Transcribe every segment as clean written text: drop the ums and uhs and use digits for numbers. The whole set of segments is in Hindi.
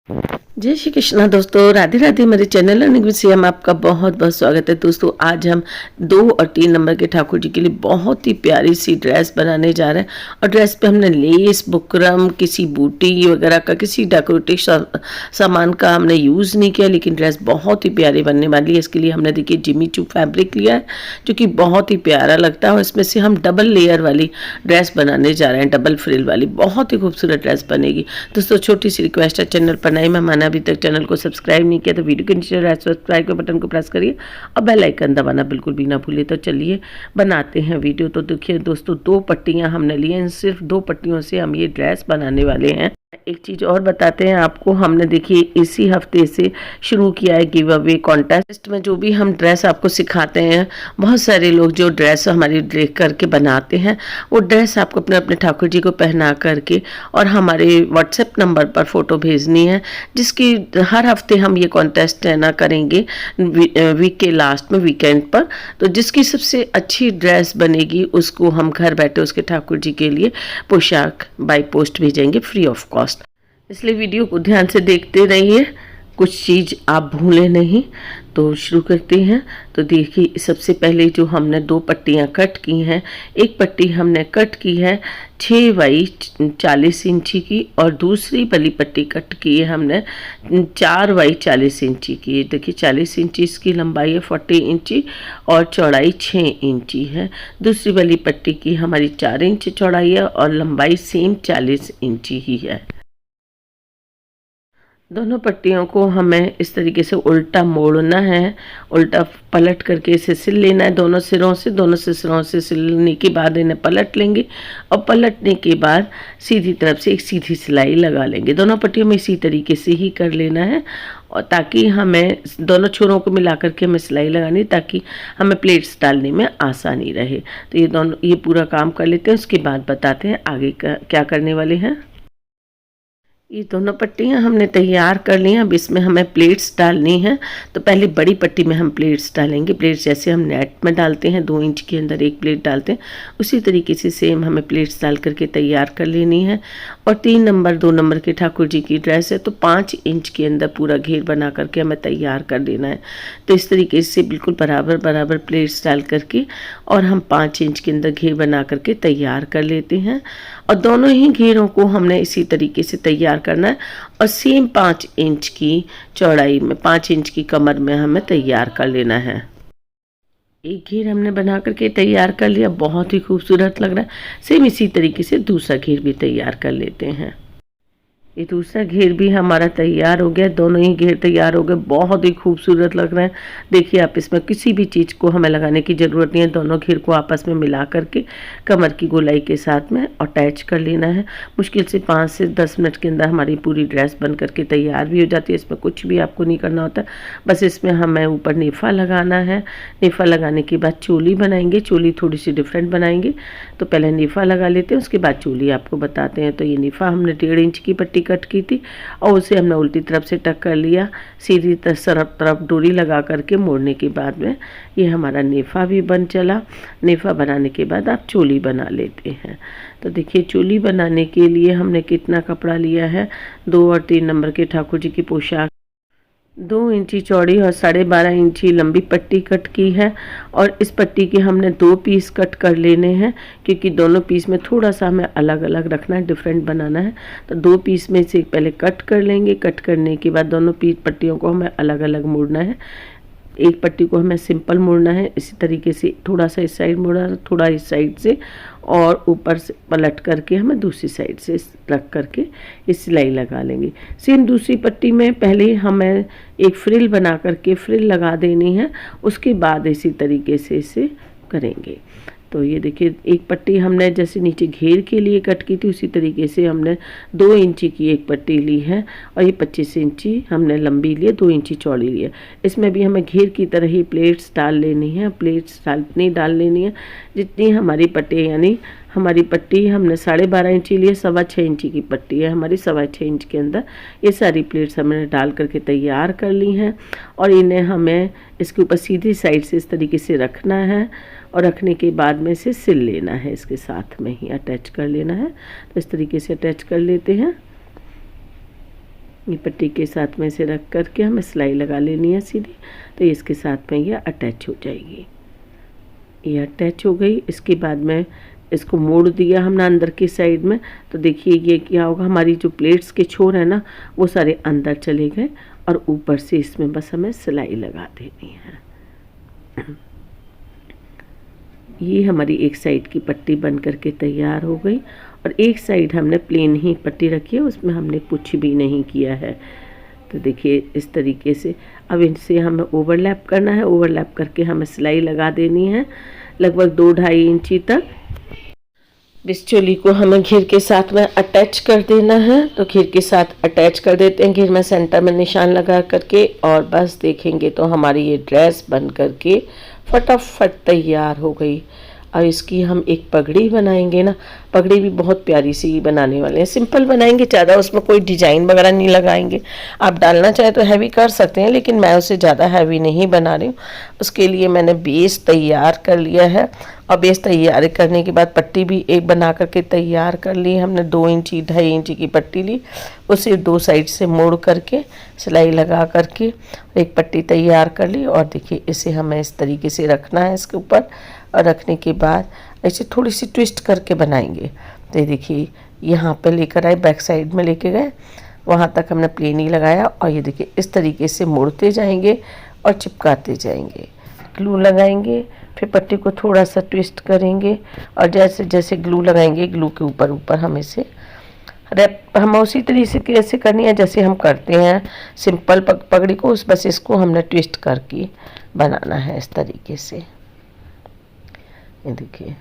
जय श्री कृष्णा दोस्तों, राधे राधे। मेरे चैनल लर्निंग विद सिया में आपका बहुत बहुत स्वागत है। दोस्तों आज हम 2 और 3 नंबर के ठाकुर जी के लिए बहुत ही प्यारी सी ड्रेस बनाने जा रहे हैं। और ड्रेस पे हमने लेस, बुकरम, किसी बूटी वगैरह का, किसी डेकोरेटिव सामान का हमने यूज़ नहीं किया, लेकिन ड्रेस बहुत ही प्यारी बनने वाली है। इसके लिए हमने देखिए जिमी चू फैब्रिक लिया है जो कि बहुत ही प्यारा लगता है। और इसमें से हम डबल लेयर वाली ड्रेस बनाने जा रहे हैं, डबल फ्रिल वाली। बहुत ही खूबसूरत ड्रेस बनेगी। दोस्तों छोटी सी रिक्वेस्ट है, चैनल पर नए मेहमान अभी तक चैनल को सब्सक्राइब नहीं किया तो वीडियो के नीचे सब्सक्राइब के बटन को प्रेस करिए और बेल आइकन दबाना बिल्कुल भी ना भूलिए। तो चलिए बनाते हैं वीडियो। तो देखिए दोस्तों 2 पट्टियां हमने ली हैं, सिर्फ 2 पट्टियों से हम ये ड्रेस बनाने वाले हैं। एक चीज़ और बताते हैं आपको, हमने देखिए इसी हफ्ते से शुरू किया है गिव अवे कॉन्टेस्ट में। जो भी हम ड्रेस आपको सिखाते हैं, बहुत सारे लोग जो ड्रेस हमारी देख करके बनाते हैं, वो ड्रेस आपको अपने अपने ठाकुर जी को पहना करके और हमारे व्हाट्सएप नंबर पर फ़ोटो भेजनी है, जिसकी हर हफ्ते हम ये कॉन्टेस्ट है ना करेंगे वीक के लास्ट में, वीकेंड पर। तो जिसकी सबसे अच्छी ड्रेस बनेगी उसको हम घर बैठे उसके ठाकुर जी के लिए पोशाक बाय पोस्ट भेजेंगे फ्री ऑफ कॉस्ट। इसलिए वीडियो को ध्यान से देखते रहिए, कुछ चीज़ आप भूलें नहीं। तो शुरू करते हैं। तो देखिए सबसे पहले जो हमने 2 पट्टियाँ कट की हैं, एक पट्टी हमने कट की है 6 बाई 40 इंची की और दूसरी वाली पट्टी कट की है हमने 4 बाई 40 इंची की। देखिए 40 इंची इसकी लंबाई है, 40 इंची और चौड़ाई 6 इंची है। दूसरी वाली पट्टी की हमारी 4 इंच चौड़ाई है और लंबाई सेम 40 इंची ही है। दोनों पट्टियों को हमें इस तरीके से उल्टा मोड़ना है, उल्टा पलट करके इसे सिल लेना है दोनों सिरों से सिलने के बाद इन्हें पलट लेंगे और पलटने के बाद सीधी तरफ से एक सीधी सिलाई लगा लेंगे। दोनों पट्टियों में इसी तरीके से ही कर लेना है और ताकि हमें दोनों छोरों को मिला करके हमें सिलाई लगानी, ताकि हमें प्लेट्स डालने में आसानी रहे। तो ये पूरा काम कर लेते हैं, उसके बाद बताते हैं आगे का क्या करने वाले हैं। ये दोनों पट्टियाँ हमने तैयार कर ली हैं। अब इसमें हमें प्लेट्स डालनी हैं। तो पहले बड़ी पट्टी में हम प्लेट्स डालेंगे। प्लेट्स जैसे हम नेट में डालते हैं, 2 इंच के अंदर एक प्लेट डालते हैं, उसी तरीके से सेम हमें प्लेट्स डाल करके तैयार कर लेनी है। और 3 नंबर 2 नंबर के ठाकुर जी की ड्रेस है तो 5 इंच के अंदर पूरा घेर बना करके हमें तैयार कर देना है। तो इस तरीके से बिल्कुल बराबर बराबर प्लेट्स डाल करके और हम 5 इंच के अंदर घेर बना करके तैयार कर लेते हैं। और दोनों ही घेरों को हमने इसी तरीके से तैयार करना है और सेम 5 इंच की चौड़ाई में, 5 इंच की कमर में हमें तैयार कर लेना है। एक घेर हमने बना करके तैयार कर लिया, बहुत ही खूबसूरत लग रहा है। सेम इसी तरीके से दूसरा घेर भी तैयार कर लेते हैं। ये दूसरा घेर भी हमारा तैयार हो गया, दोनों ही घेर तैयार हो गए, बहुत ही खूबसूरत लग रहे हैं। देखिए आप इसमें किसी भी चीज़ को हमें लगाने की ज़रूरत नहीं है। दोनों घेर को आपस में मिला करके कमर की गोलाई के साथ में अटैच कर लेना है। मुश्किल से 5 से 10 मिनट के अंदर हमारी पूरी ड्रेस बन करके तैयार भी हो जाती है। इसमें कुछ भी आपको नहीं करना होता, बस इसमें हमें ऊपर नेफा लगाना है। नेफा लगाने के बाद चोली बनाएंगे। चोली थोड़ी सी डिफरेंट बनाएंगे। तो पहले नेफा लगा लेते हैं, उसके बाद चोली आपको बताते हैं। तो ये नेफा हमने 1.5 इंच की पट्टी कट की थी और उसे हमने उल्टी तरफ से टक कर लिया। सीधी तरफ डोरी लगा करके मोड़ने के बाद में ये हमारा नेफा भी बन चला। नेफा बनाने के बाद आप चोली बना लेते हैं। तो देखिए चोली बनाने के लिए हमने कितना कपड़ा लिया है, 2 और 3 नंबर के ठाकुर जी की पोशाक 2 इंची चौड़ी और 12.5 इंची लंबी पट्टी कट की है। और इस पट्टी के हमने 2 पीस कट कर लेने हैं, क्योंकि दोनों पीस में थोड़ा सा हमें अलग अलग रखना है, डिफरेंट बनाना है। तो 2 पीस में से पहले कट कर लेंगे। कट करने के बाद दोनों पट्टियों को हमें अलग अलग मोड़ना है। एक पट्टी को हमें सिंपल मोड़ना है, इसी तरीके से थोड़ा सा इस साइड मोड़ा, थोड़ा इस साइड से, और ऊपर से पलट करके हमें दूसरी साइड से रख करके इस सिलाई लगा लेंगे। सेम दूसरी पट्टी में पहले हमें एक फ्रिल बना करके फ्रिल लगा देनी है, उसके बाद इसी तरीके से इसे करेंगे। तो ये देखिए एक पट्टी हमने जैसे नीचे घेर के लिए कट की थी, उसी तरीके से हमने 2 इंची की एक पट्टी ली है और ये 25 इंची हमने लंबी ली है, 2 इंची चौड़ी ली है। इसमें भी हमें घेर की तरह ही प्लेट्स डाल लेनी है। प्लेट्स इतनी डाल लेनी है जितनी हमारी पट्टी, यानी हमारी पट्टी हमने 12.5 इंची ली है, 6.25 इंची की पट्टी है हमारी, 6.25 इंच के अंदर ये सारी प्लेट्स हमने डाल करके तैयार कर ली हैं। और इन्हें हमें इसके ऊपर सीधी साइड से इस तरीके से रखना है और रखने के बाद में इसे सिल लेना है, इसके साथ में ही अटैच कर लेना है। तो इस तरीके से अटैच कर लेते हैं। ये पट्टी के साथ में से रख करके हमें सिलाई लगा लेनी है सीधी, तो इसके साथ में ये अटैच हो जाएगी। ये अटैच हो गई। इसके बाद में इसको मोड़ दिया हमने अंदर की साइड में, तो देखिए ये क्या होगा, हमारी जो प्लेट्स के छोर है ना वो सारे अंदर चले गए और ऊपर से इसमें बस हमें सिलाई लगा देनी है। ये हमारी एक साइड की पट्टी बन करके तैयार हो गई और एक साइड हमने प्लेन ही पट्टी रखी है, उसमें हमने कुछ भी नहीं किया है। तो देखिए इस तरीके से अब इनसे हमें ओवरलैप करना है। ओवरलैप करके हमें सिलाई लगा देनी है लगभग 2-2.5 इंची तक। इस चोली को हमें घेर के साथ में अटैच कर देना है, तो घेर के साथ अटैच कर देते हैं। घेर में सेंटर में निशान लगा करके और बस देखेंगे तो हमारी ये ड्रेस बन करके फटाफट तैयार हो गई। और इसकी हम एक पगड़ी बनाएंगे ना, पगड़ी भी बहुत प्यारी सी बनाने वाले हैं। सिंपल बनाएंगे, ज़्यादा उसमें कोई डिजाइन वगैरह नहीं लगाएंगे। आप डालना चाहे तो हैवी कर सकते हैं, लेकिन मैं उसे ज़्यादा हैवी नहीं बना रही हूँ। उसके लिए मैंने बेस तैयार कर लिया है और बेस तैयार करने के बाद पट्टी भी एक बना करके तैयार कर ली। हमने 2 इंची 2.5 इंची की पट्टी ली, उसे 2 साइड से मोड़ करके सिलाई लगा करके एक पट्टी तैयार कर ली। और देखिए इसे हमें इस तरीके से रखना है इसके ऊपर, और रखने के बाद ऐसे थोड़ी सी ट्विस्ट करके बनाएंगे। तो ये देखिए यहाँ पे लेकर आए, बैक साइड में लेके गए, वहाँ तक हमने प्लेन ही लगाया और ये देखिए इस तरीके से मोड़ते जाएंगे और चिपकाते जाएंगे। ग्लू लगाएंगे, फिर पट्टी को थोड़ा सा ट्विस्ट करेंगे और जैसे जैसे ग्लू लगाएंगे ग्लू के ऊपर ऊपर हम इसे रैप, हम उसी तरीके से कैसे करनी है जैसे हम करते हैं सिंपल पगड़ी को। बस इसको हमने ट्विस्ट करके बनाना है इस तरीके से। ये देखिए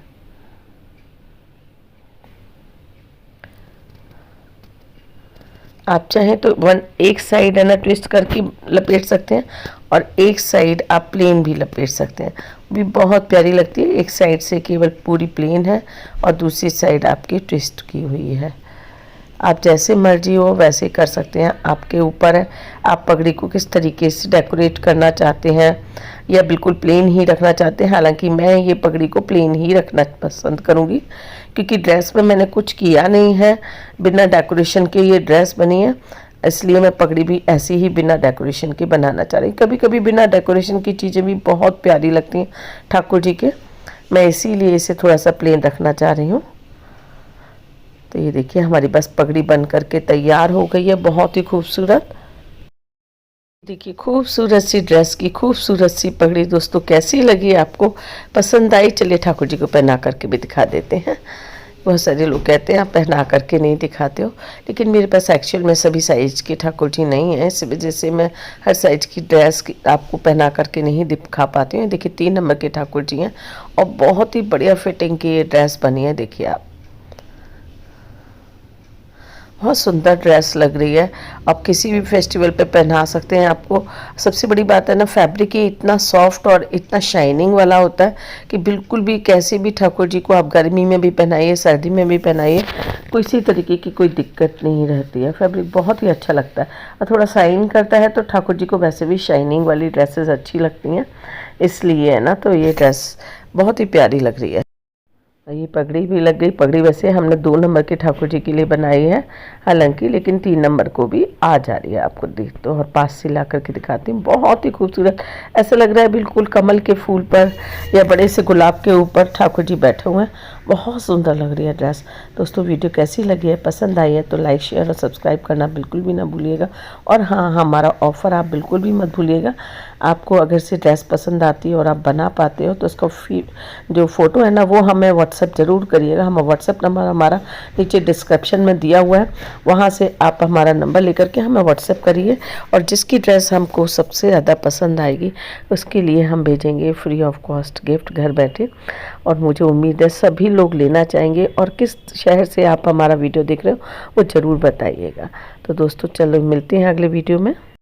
आप चाहें तो एक साइड है ना ट्विस्ट करके लपेट सकते हैं और एक साइड आप प्लेन भी लपेट सकते हैं, भी बहुत प्यारी लगती है। एक साइड से केवल पूरी प्लेन है और दूसरी साइड आपकी ट्विस्ट की हुई है। आप जैसे मर्जी हो वैसे कर सकते हैं, आपके ऊपर है आप पगड़ी को किस तरीके से डेकोरेट करना चाहते हैं या बिल्कुल प्लेन ही रखना चाहते हैं। हालांकि मैं ये पगड़ी को प्लेन ही रखना पसंद करूंगी, क्योंकि ड्रेस में मैंने कुछ किया नहीं है, बिना डेकोरेशन के ये ड्रेस बनी है, इसलिए मैं पगड़ी भी ऐसी ही बिना डेकोरेशन के बनाना चाह रही हूँ। कभी कभी बिना डेकोरेशन की चीज़ें भी बहुत प्यारी लगती हैं ठाकुर जी के, मैं इसीलिए इसे थोड़ा सा प्लेन रखना चाह रही हूँ। तो ये देखिए हमारी बस पगड़ी बन करके तैयार हो गई है, बहुत ही खूबसूरत। देखिए खूबसूरत सी ड्रेस की खूबसूरत सी पगड़ी दोस्तों कैसी लगी, आपको पसंद आई? चलिए ठाकुर जी को पहना करके भी दिखा देते हैं। बहुत सारे लोग कहते हैं आप पहना करके नहीं दिखाते हो, लेकिन मेरे पास एक्चुअल में सभी साइज़ के ठाकुर जी नहीं है, इस वजह से मैं हर साइज़ की ड्रेस आपको पहना करके नहीं दिखा पाती हूँ। देखिए 3 नंबर के ठाकुर जी हैं और बहुत ही बढ़िया फिटिंग की ये ड्रेस बनी है। देखिए आप बहुत सुंदर ड्रेस लग रही है, आप किसी भी फेस्टिवल पे पहना सकते हैं। आपको सबसे बड़ी बात है ना, फैब्रिक ही इतना सॉफ्ट और इतना शाइनिंग वाला होता है कि बिल्कुल भी कैसे भी ठाकुर जी को आप गर्मी में भी पहनाइए सर्दी में भी पहनाइए, किसी तरीके की कोई दिक्कत नहीं रहती है। फैब्रिक बहुत ही अच्छा लगता है और थोड़ा शाइन करता है, तो ठाकुर जी को वैसे भी शाइनिंग वाली ड्रेसेस अच्छी लगती हैं, इसलिए है ना। तो ये ड्रेस बहुत ही प्यारी लग रही है। ये पगड़ी भी लग गई। पगड़ी वैसे हमने 2 नंबर के ठाकुर जी के लिए बनाई है हालांकि, लेकिन 3 नंबर को भी आ जा रही है। आपको देख तो और पास से ला करके दिखाती हूँ, बहुत ही खूबसूरत। ऐसा लग रहा है बिल्कुल कमल के फूल पर या बड़े से गुलाब के ऊपर ठाकुर जी बैठे हुए हैं, बहुत सुंदर लग रही है ड्रेस। दोस्तों वीडियो कैसी लगी है, पसंद आई है तो लाइक शेयर और सब्सक्राइब करना बिल्कुल भी ना भूलिएगा। और हाँ, हमारा ऑफ़र आप बिल्कुल भी मत भूलिएगा। आपको अगर से ड्रेस पसंद आती है और आप बना पाते हो तो उसका जो फ़ोटो है ना वो हमें व्हाट्सएप ज़रूर करिएगा। हम व्हाट्सएप नंबर हमारा नीचे डिस्क्रिप्शन में दिया हुआ है, वहाँ से आप हमारा नंबर लेकर के हमें व्हाट्सएप करिए और जिसकी ड्रेस हमको सबसे ज़्यादा पसंद आएगी उसके लिए हम भेजेंगे फ्री ऑफ कॉस्ट गिफ्ट घर बैठे। और मुझे उम्मीद है सभी लोग लेना चाहेंगे, और किस शहर से आप हमारा वीडियो देख रहे हो वो ज़रूर बताइएगा। तो दोस्तों चलो मिलते हैं अगले वीडियो में।